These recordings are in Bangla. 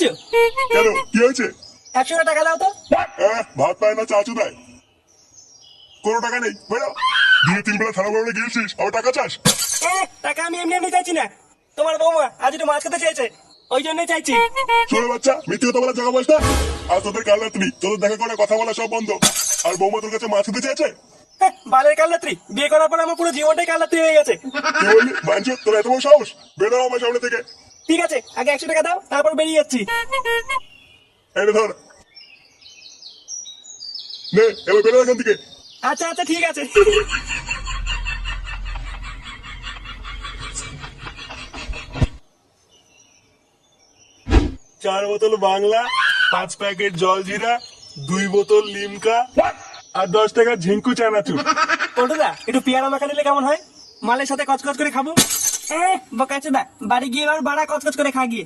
করছো? কেন, কি হয়েছে? 100 টাকা দাও তো। ভাত পায় না, চাচু দেয়। কোনো টাকা নেই, বেরো। দিয়ে 3 বেলা থানা বেরোলে গিয়েছিস, আবার টাকা চাস? টাকা আমি এমনি এমনি চাইছি না, তোমার বৌমা আজ একটু মাছ খেতে চেয়েছে, ওই জন্যই চাইছি। ছোট বাচ্চা, মিথ্যে কথা বলা জায়গা বয়স না। আর তোদের কাল রাত্রি তোদের দেখা করে কথা বলা সব বন্ধ। আর বৌমা তোর কাছে মাছ খেতে চেয়েছে? বালের কালরাত্রি, বিয়ে করার পর আমার পুরো জীবনটাই কালরাত্রি হয়ে গেছে। কি বললি বাঞ্চু, তোর এত বড় সাহস? বেরো আমার সামনে থেকে। ঠিক আছে, আগে 100 টাকা দাও, তারপর বেরিয়ে যাচ্ছি। এটা ধর, নে এবার বেরো এখান থেকে। আচ্ছা আচ্ছা ঠিক আছে। 4 বোতল বাংলা, 5 প্যাকেট জলজিরা, 2 বোতল লিমকা আর 10 টাকার ঝিঙ্কু চানাচুর। পটুদা, একটু পেয়ারা মাখা নিলে কেমন হয়? মালের সাথে কচকচ করে খাবো। বোকাচোদা, বাড়ি গিয়ে এবার বাড়া কচকচ করে খা গিয়ে।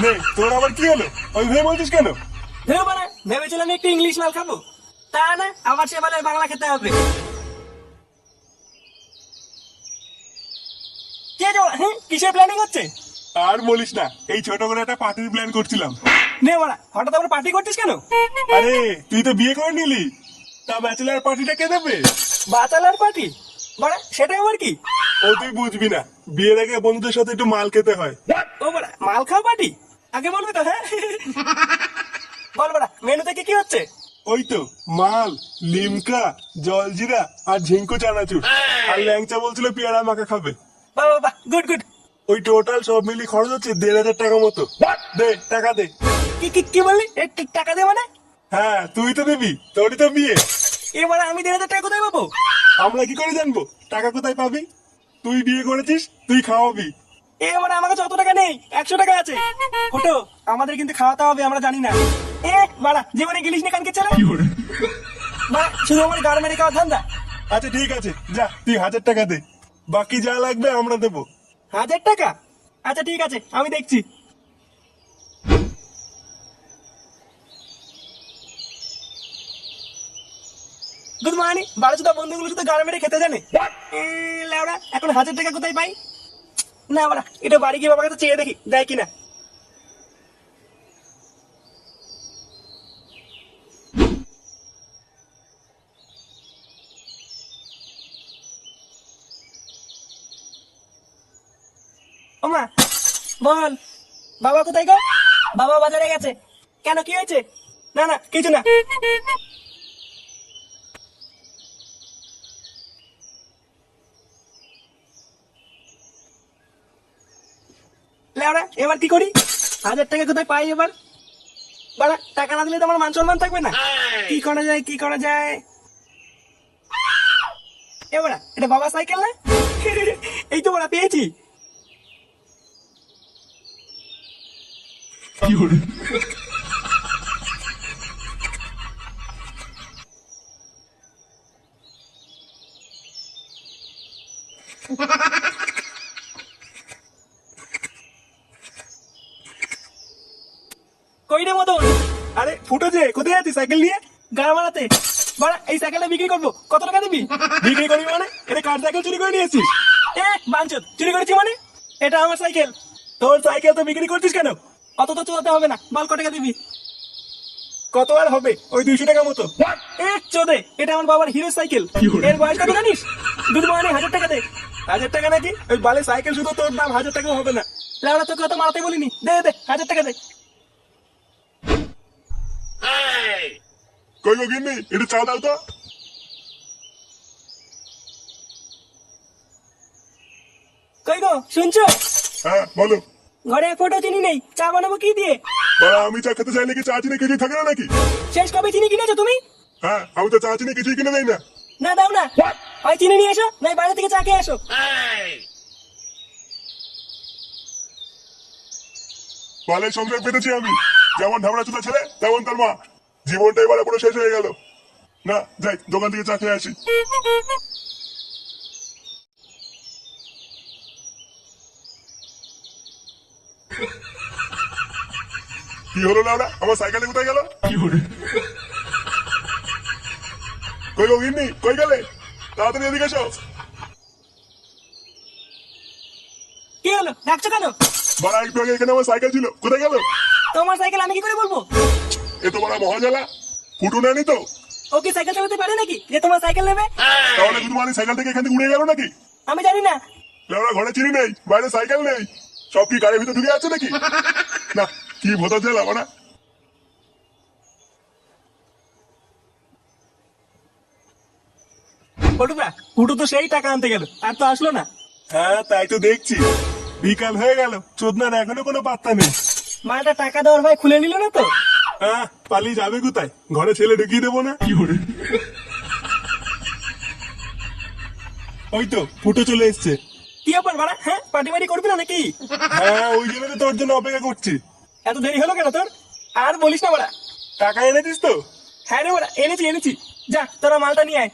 নে, তোর আবার কি হলো? ওই ভেবে বলছিস কেন? ভেবেছিলাম একটু ইংলিশ মাল খাবো, তা না, আবার সে বলে বাংলা খেতে হবে। কিসের প্ল্যানিং হচ্ছে? আর বলিস না, এই ছোট করে একটা পার্টির প্ল্যান করছিলাম। নে বাড়া, হঠাৎ আবার পার্টি করছিস কেন? আরে তুই তো বিয়ে করে নিলি, তা ব্যাচেলার পার্টিটা কে দেবে? বাচালার পার্টি? বাড়া, সেটা আবার কি? ও তুই বুঝবি না, বিয়ের আগে বন্ধুদের সাথে একটু মাল খেতে হয়। ও বাড়া, মাল খাওয়া পার্টি? আগে বলবি তো। হ্যাঁ বল বাড়া, মেনুতে কি কি হচ্ছে? ওই তো মাল, লিমকা, জলজিরা আর ঝিঙ্কু চানাচুর। আর ল্যাংচা বলছিল পেয়ারা মাখা খাবে। বাহ বাহ বাহ, গুড গুড। ওই টোটাল সব মিলিয়ে খরচ হচ্ছে 1,500 টাকা মতো। দে টাকা দে। কি কি কি বললি? টাকা দে মানে? হ্যাঁ তুই তো দিবি, তোরই তো বিয়ে। এবার আমি 1,500 টাকা কোথায় পাবো? আমরা কি করে জানবো টাকা কোথায় পাবি? তুই বিয়ে করেছিস, তুই খাওয়াবি। এবার আমার কাছে অত টাকা নেই, 100 টাকা আছে। ফুটো, আমাদের কিন্তু খাওয়াতে হবে, আমরা জানি না। বাড়া, জীবনে গেলিস না কানকে ছেলে। বাড়া, শুধু আমার গাড় মেরে খাওয়ার ধান্দা। আচ্ছা ঠিক আছে, যা তুই 1000 টাকা দে, বাকি যা লাগবে আমরা দেবো। 1000 টাকা? আচ্ছা ঠিক আছে, আমি দেখছি। Good morning. বারো চোদ্দ বন্ধুগুলো শুধু গাড় মেরে খেতে জানে। লেওড়া, এখন 1000 টাকা কোথায় পাই? না বাড়া, এটা বাড়ি গিয়ে বাবার কাছে চেয়ে দেখি, দেয় কিনা। ওমা, বল। বাবা কোথায় গো? বাবা বাজারে গেছে। কেন, কি হয়েছে? না না, কিছু না। লেওড়া, এবার কি করি? 1000 টাকা কোথায় পাই এবার? বাড়া, টাকা না দিলে তো আমার মান সম্মান থাকবে না। কি করা যায়, কি করা যায়? এবারা, এটা বাবা সাইকেল না? এই তো বড়া, পেয়েছি। কই রে মদন? আরে ফুটো যে, কোথায় আছিস সাইকেল নিয়ে? গাড় মারাতে। বাড়া, এই সাইকেলটা বিক্রি করবো, কত টাকা দিবি? বিক্রি করবি মানে? এটা কার সাইকেল চুরি করে নিয়েছিস? বাঞ্চত, চুরি করেছি মানে? এটা আমার সাইকেল। তোর সাইকেল তো বিক্রি করছিস কেন? অত তো চলতে হবে না, বল কত টাকা দিবি? কত আর হবে, ওই 200 টাকা মতো। চোদে, এটা আমার বাবার হিরো সাইকেল। এর বয়স কত জানিস? দুধ মানে 1000 টাকা দে। 1000 টাকা নাকি? ওই বালে সাইকেল শুধু তোর দাম 1000 টাকাও হবে না। লেওড়া, তোকে কত মারাতে বলিনি। দে দে, 1000 টাকা দে। কই গো গিন্নি, একটু চা দাও তো। কই গো, শুনছো? হ্যাঁ বলো। ঘরে এক ফোঁটা চিনি নেই, চা বানাবো কি দিয়ে? বাড়া, আমি চা খেতে চাইলে কি চা চিনি কিছুই থাকে না নাকি? শেষ কবে চিনি কিনেছো তুমি? হ্যাঁ, আমি তো চা চিনি কিছুই কিনে দেই না। না দাও না, হয় চিনি নিয়ে এসো, নাই বাইরে থেকে চা খেয়ে এসো। বালের সংসার পেতেছি আমি, যেমন ঢাবড়া চোদা ছেলে তেমন তার মা। জীবনটা এবারে পুরো শেষ হয়ে গেল। না যাই, দোকান থেকে চা খেয়ে আসি। কি হলো লাউডা, আমার সাইকেলে কোথায় গেল? কই গো গিন্নি, কই গেলে? তাড়াতাড়ি এদিকে এসো। কি হলো, ডাকছো কেন? বাড়া একটু আগে এখানে আমার সাইকেল ছিল, কোথায় গেল? তোমার সাইকেল আমি কি করে বলবো? এ তো বড় মহাজালা, ফুটো নেয়নি তো? ও কি সাইকেল চালাতে পারে নাকি যে তোমার সাইকেল নেবে? তাহলে গুদমানি সাইকেল থেকে এখান থেকে উড়ে গেল নাকি? আমি জানি না। লেওড়া ঘরে চিনি নেই, বাইরে সাইকেল নেই, সব কি গাড়ির ভিতরে ঢুকে আছে নাকি? না, কি ভোতা জেলা বাড়া। ফটুদা, ফুটু তো সেই টাকা আনতে গেল, আর তো আসলো না। হ্যাঁ তাই তো দেখছি, বিকাল হয়ে গেল, চোদনার এখনো কোনো পাত্তা নেই। মালটা টাকা দেওয়ার ভাই খুলে নিল না তো? হ্যাঁ, পালিয়ে যাবে কোথায়? ঘরে ছেলে ঢুকিয়ে দেবো না? ওই তো ফুটো চলে এসছে। কি ব্যাপার বাড়া? হ্যাঁ, পার্টি বাড়ি করবি না নাকি? হ্যাঁ, ওই জন্য তো তোর জন্য অপেক্ষা করছি। এত দেরি হলো কেন তোর? আর বলিস না বাড়া। টাকা এনেছিস তো? হ্যাঁ রে বাড়া, এনেছি। যা তোরা মালটা নিয়ে আয়।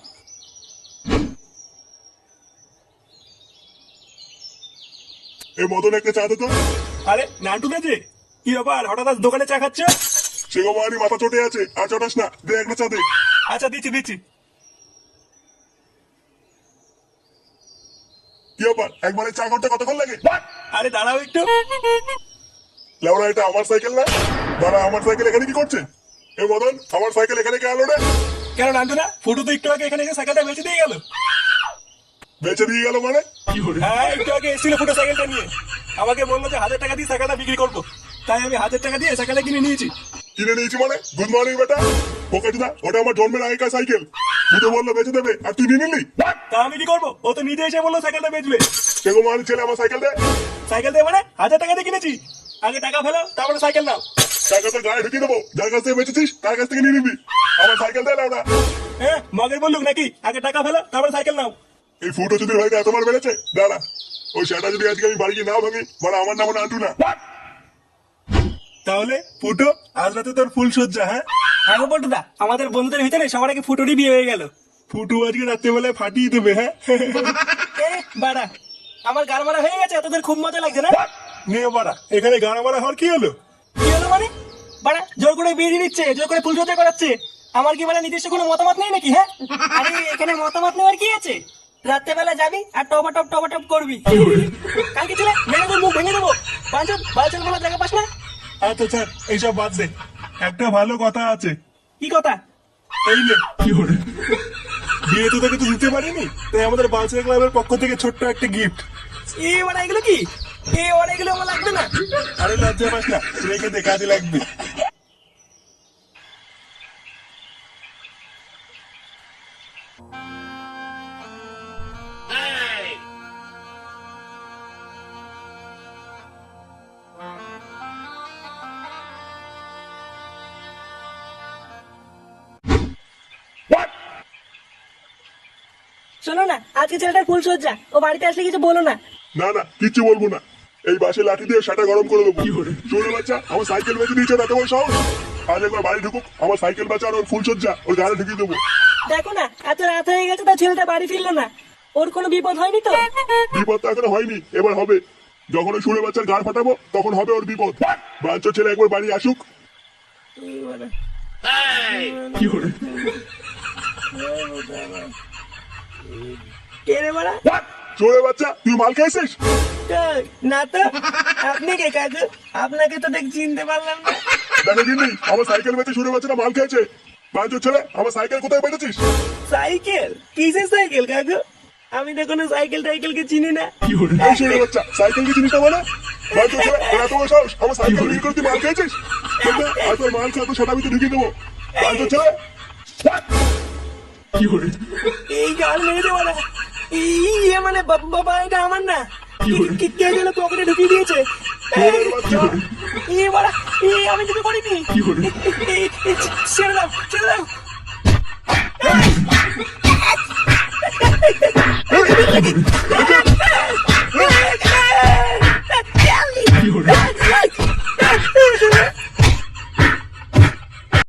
এই মদন একটা চা দে তো। আরে নান্টু যে কি ব্যাপার, হঠাৎ আজ দোকানে চা খাচ্ছ? সে গোমানি মাথা চটে আছে, আর চটাস না, দে একটা চা দে। আচ্ছা দিচ্ছি। কি ব্যাপার, একবারে চা করতে কতক্ষণ লাগে? আরে দাঁড়াও একটু। লেওড়া এটা আমার সাইকেল না? বাড়া আমার সাইকেল এখানে কি করছে? এ মদন, আমার সাইকেল এখানে কে আলো রে? কেন নান্টু না, ফুটো তো একটু আগে এখানে এসে সাইকেলটা বেঁচে দিয়ে গেল। বেঁচে দিয়ে গেল মানে? হ্যাঁ, একটু আগে এসেছিল ফুটো সাইকেলটা নিয়ে, আমাকে বললো যে 1000 টাকা দিয়ে সাইকেলটা বিক্রি করবো, তাই আমি 1000 টাকা দিয়ে সাইকেলটা কিনে নিয়েছি। কিনে নিয়েছি মানে? গুড মর্নিং বেটা, পোকাচুদা, ওটা আমার জন্মের আগেকার সাইকেল। তুই তো বললো বেঁচে দেবে, আর তুই নিয়ে নিলি? তা আমি কি করবো? ও তো নিজে এসে বললো সাইকেলটা বেচবে। সে গোমানি ছেলে আমার সাইকেল দে। সাইকেল দিয়ে মানে 1000 টাকা দিয়ে কিনেছি, আগে টাকা ফেলো তারপরে সাইকেল নাও। টাকা তো গায়ে ঢুকিয়ে দেবো, যার কাছ থেকে বেঁচেছিস তার কাছ থেকে নিয়ে নিবি। আমার সাইকেল দেয় না ওরা। হ্যাঁ, মগের বললুক নাকি? আগে টাকা ফেলো তারপরে সাইকেল নাও। এই ফুটো যদি হয়তো এতবার বেড়েছে, দাঁড়া, ওই সেটা যদি আজকে আমি বাড়ি গিয়ে নাও ভাঙি, মানে আমার নাম আন্টু না। তাহলে ফুটো, আজ রাতে তোর ফুল সজ্জা। হ্যাঁ হ্যাঁ গো পটুদা, আমাদের বন্ধুদের ভিতরে সবার আগে ফুটোরই বিয়ে হয়ে গেল। ফুটো আজকে রাত্রেবেলায় ফাটিয়ে দেবে। হ্যাঁ বাড়া, আমার গাল মারা হয়ে গেছে, তোদের খুব মজা লাগছে না? নিয়ে বাড়া, এখানে গানা মারা হওয়ার কি হলো? কি হলো মানে? বাড়া জোর করে বিয়ে দিয়ে দিচ্ছে, জোর করে ফুলসজ্জা করাচ্ছে। আমার কি মানে নিজস্ব কোনো মতামত নেই নাকি? হ্যাঁ, আরে এখানে মতামত নেওয়ার কি আছে? রাত্রেবেলা যাবি আর টপ করবি। কালকে চলে মেরে তোর মুখ ভেঙে দেবো। বালচল বলার জায়গা পাস না? আচ্ছা স্যার, এইসব বাদ দে, একটা ভালো কথা আছে। কি কথা? এই নে। বিয়ে তো তোকে তো দিতে পারিনি, তাই আমাদের বালচার ক্লাবের পক্ষ থেকে ছোট্ট একটা গিফট। বাড়া এগুলো কি? বাড়া এগুলো আমার লাগবে না। আরে লজ্জা পাস না, রেখে দে, কাজে লাগবে। শোনো না, আজকে ছেলেটার ফুলসজ্জা, ও বাড়িতে আসলে কিছু বলো না। না না, কিচ্ছু বলবো না। এই বাসে লাঠি দিয়ে সেটা গরম করে দেবো। শোনো বাচ্চা, আমার সাইকেল বেঁচে দিয়েছো না, তোমার সাহস? আজ একবার বাড়ি ঢুকুক, আমার সাইকেল বাচ্চা আর ওর ফুলসজ্জা ওর গাড়ি ঢুকিয়ে দেবো। দেখো না, এত রাত হয়ে গেছে, তার ছেলেটা বাড়ি ফিরলো না। ওর কোনো বিপদ হয়নি তো? বিপদ তো এখনো হয়নি, এবার হবে। যখন ওই সুরে বাচ্চার গাড় ফাটাবো তখন হবে ওর বিপদ। বাচ্চার ছেলে একবার বাড়ি আসুক। কে রে বাড়া? সুরে বাচ্চা, তুই মাল খেয়েছিস? না তো। আপনি কে কাকু? আপনাকে তো দেখ চিনতে পারলাম না। দেখো কিন্তু আমার সাইকেল বেঁচে সুরে বাচ্চাটা মাল খেয়েছে। বাচ্চার ছেলে, আমার সাইকেল কোথায় বেঁচেছিস? সাইকেল? কিসের সাইকেল কাকু? আমি তো কোনো সাইকেলকে চিনি না। এই সুরে বাচ্চা, সাইকেল কি জিনিসটা বলে? বাচ্চার ছেলে, তোরা তোমার সাহস, আমার সাইকেল বিক্রি করে তুই মাল খেয়েছিস? আর তোর মাল খেয়ে তো সেটা আমি তো ঢুকিয়ে দেবো। বাচ্চার ছেলে, এই গাল মেরে দে বাড়া। মানে বাবা, এটা আমার না। কে যেন পকেটে ঢুকিয়ে দিয়েছে। বাড়া, আমি কিছু করিনি। ছেড়ে দাও।